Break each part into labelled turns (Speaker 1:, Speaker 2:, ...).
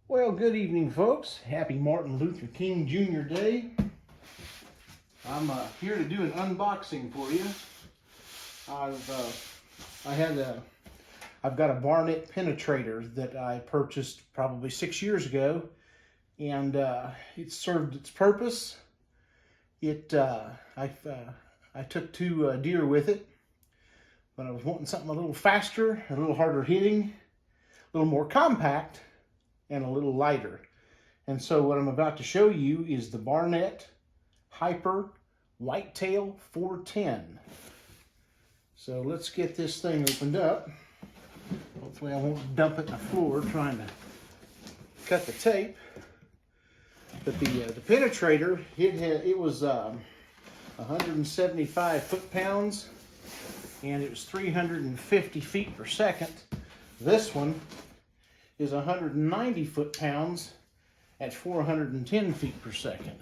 Speaker 1: Well, good evening, folks. Happy Martin Luther King Jr. Day. I'm here to do an unboxing for you. I've got a Barnett penetrator that I purchased probably 6 years ago, and it served its purpose. I took two deer with it, but I was wanting something a little faster, a little harder hitting, a little more compact, and a little lighter. And so what I'm about to show you is the Barnett Hyper Whitetail 410. So let's get this thing opened up. Hopefully I won't dump it on the floor trying to cut the tape. But the penetrator, it was 175 foot-pounds, and it was 350 feet per second. This one is 190 foot-pounds at 410 feet per second.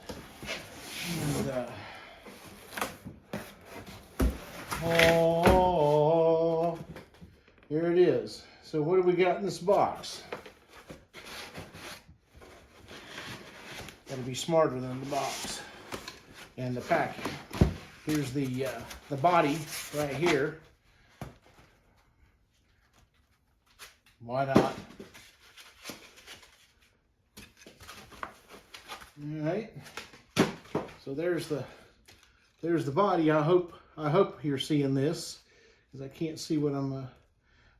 Speaker 1: And, oh, here it is. So what do we got in this box? Gotta be smarter than the box and the packing. Here's the body right here. Why not? All right. So there's the body. I hope you're seeing this, because I can't see what I'm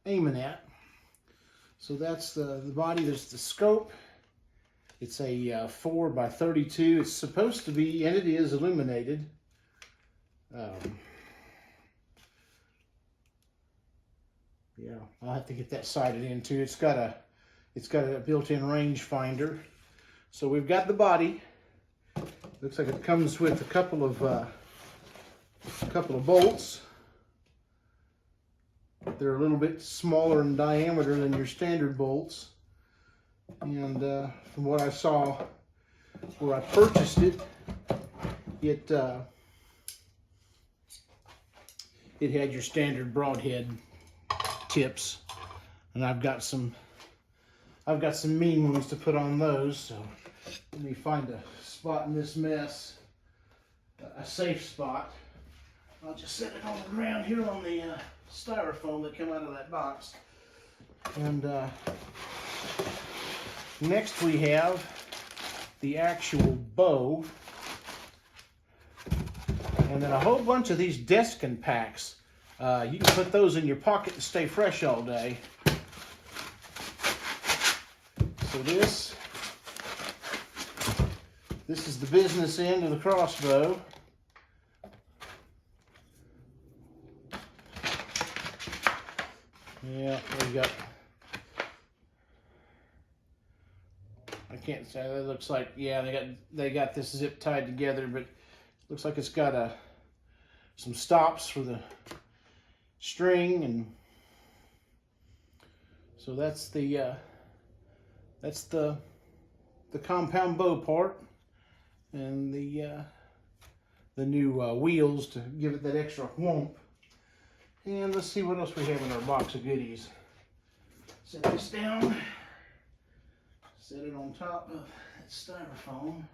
Speaker 1: aiming at. So that's the body. There's the scope. It's a 4 by 32. It's supposed to be, and it is, illuminated. Yeah, I'll have to get that sighted in too. It's got a built-in range finder. So we've got the body. Looks like it comes with a couple of bolts. They're a little bit smaller in diameter than your standard bolts. And from what I saw where I purchased it, it had your standard broadhead tips, and I've got some mean ones to put on those. So let me find a spot in this mess, a safe spot. I'll just set it on the ground here on the styrofoam that came out of that box. And next we have the actual bow, and then a whole bunch of these desking packs. You can put those in your pocket to stay fresh all day. So this is the business end of the Crossbow. Yeah, we got, I can't say, that looks like, yeah, they got this zip tied together, but looks like it's got some stops for the string, and so that's the compound bow part, and the new wheels to give it that extra whomp. And let's see what else we have in our box of goodies. Set this down, set it on top of that styrofoam.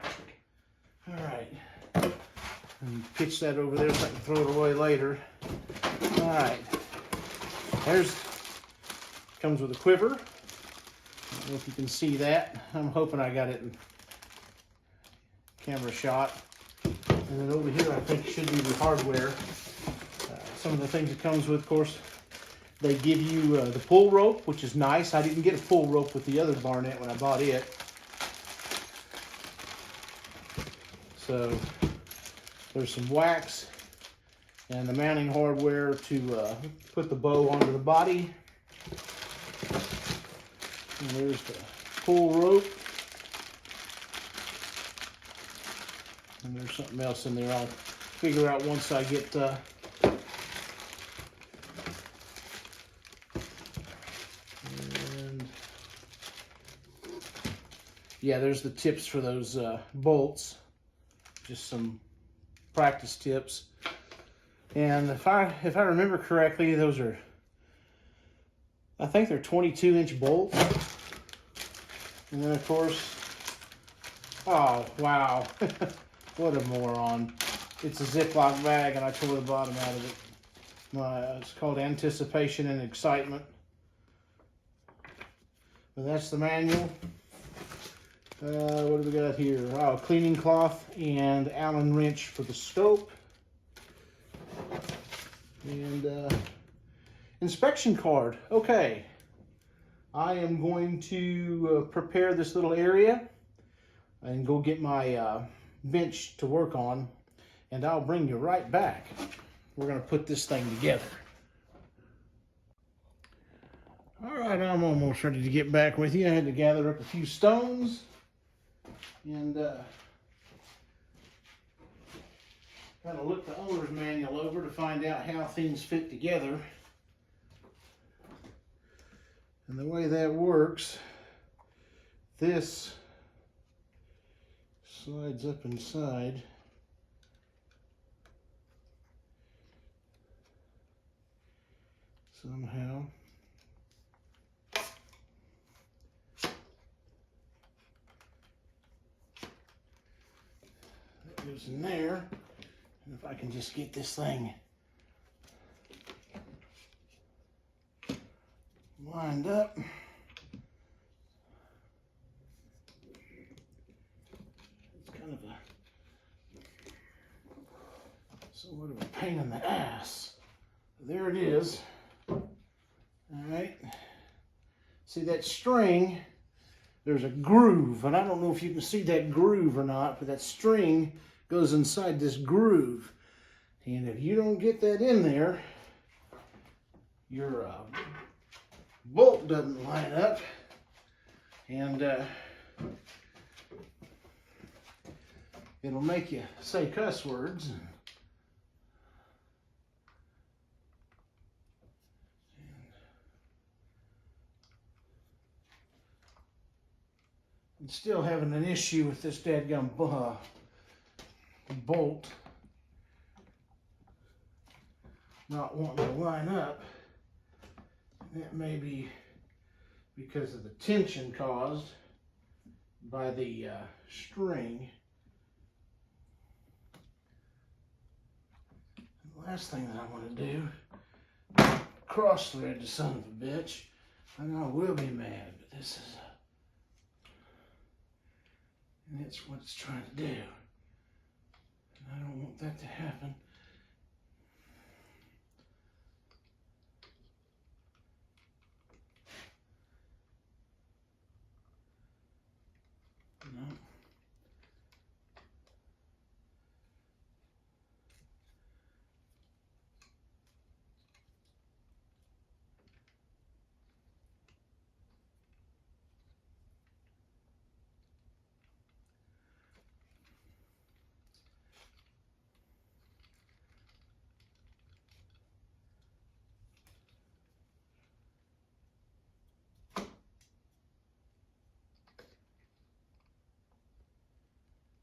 Speaker 1: All right, and pitch that over there so I can throw it away later. All right, comes with a quiver. I don't know if you can see that. I'm hoping I got it in camera shot. And then over here, I think should be the hardware. Some of the things it comes with, of course, they give you the pull rope, which is nice. I didn't get a pull rope with the other Barnett when I bought it. So there's some wax and the mounting hardware to put the bow onto the body. And there's the pull rope. And there's something else in there I'll figure out once I get and yeah, there's the tips for those bolts. Just some practice tips. And if I remember correctly, those are, I think they're 22-inch bolts. And then of course, oh wow, what a moron. It's a Ziploc bag and I tore the bottom out of it. It's called Anticipation and Excitement. But that's the manual. What do we got here? Oh, cleaning cloth and Allen wrench for the scope. And inspection card. Okay. I am going to prepare this little area and go get my bench to work on, and I'll bring you right back. We're going to put this thing together. All right, I'm almost ready to get back with you. I had to gather up a few stones and kind of look the owner's manual over to find out how things fit together. And the way that works, this slides up inside. Somehow. That goes in there. And if I can just get this thing lined up. It's kind of a somewhat of a pain in the ass. There it is. All right. See that string? There's a groove, and I don't know if you can see that groove or not, but that string goes inside this groove. And if you don't get that in there, your bolt doesn't line up, and it'll make you say cuss words. And still having an issue with this dadgum bolt not wanting to line up. That may be because of the tension caused by the string. The last thing that I want to do, cross thread the son of a bitch. I know I will be mad, but this is and it's what it's trying to do. And I don't want that to happen. No.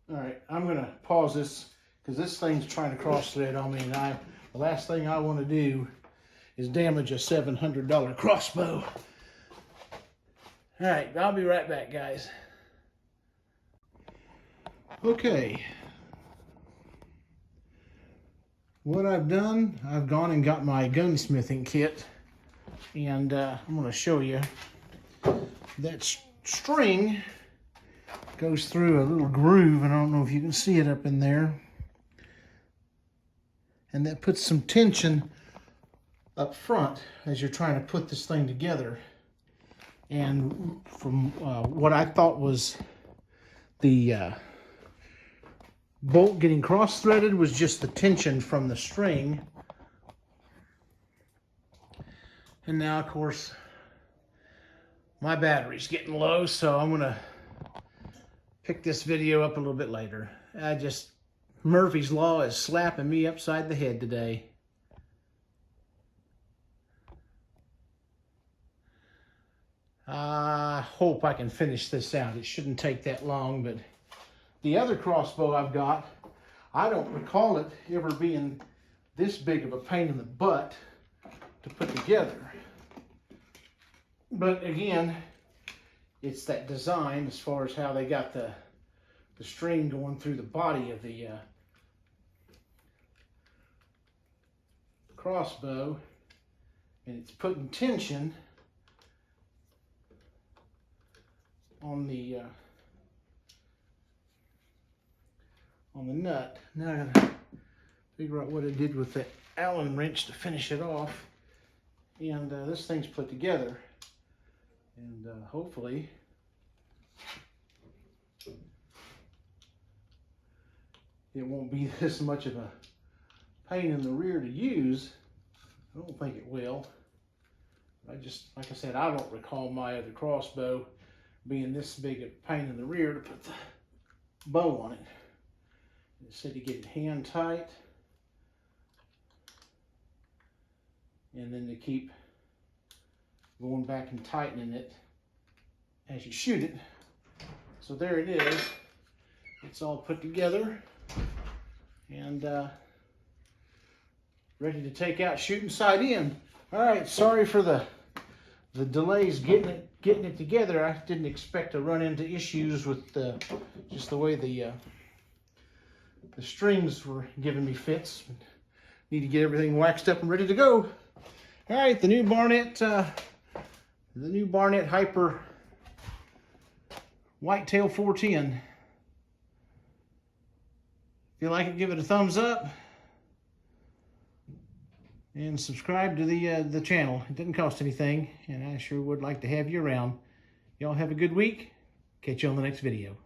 Speaker 1: All right, I'm gonna pause this because this thing's trying to cross thread on me, and the last thing I want to do is damage a $700 crossbow. All right, I'll be right back, guys. Okay. What I've done, I've gone and got my gunsmithing kit, and I'm gonna show you that string goes through a little groove, and I don't know if you can see it up in there. And that puts some tension up front as you're trying to put this thing together. And from what I thought was the bolt getting cross-threaded was just the tension from the string. And now, of course, my battery's getting low, so I'm gonna pick this video up a little bit later. Murphy's Law is slapping me upside the head today. I hope I can finish this out. It shouldn't take that long, but the other crossbow I've got, I don't recall it ever being this big of a pain in the butt to put together. But again, it's that design as far as how they got the string going through the body of the crossbow, and it's putting tension on the nut. Now I gotta figure out what I did with that Allen wrench to finish it off. And this thing's put together, and hopefully it won't be this much of a pain in the rear to use. I don't think it will. Like I said, I don't recall my other crossbow being this big a pain in the rear to put the bow on it. It said to get it hand tight, and then to keep going back and tightening it as you shoot it. So there it is. It's all put together and ready to take out shooting sight in. All right, sorry for the delays getting it together. I didn't expect to run into issues with just the way the strings were giving me fits. Need to get everything waxed up and ready to go. All right, the new Barnett Hyper Whitetail 410. If you like it, give it a thumbs up and subscribe to the channel. It doesn't cost anything, and I sure would like to have you around. Y'all have a good week. Catch you on the next video.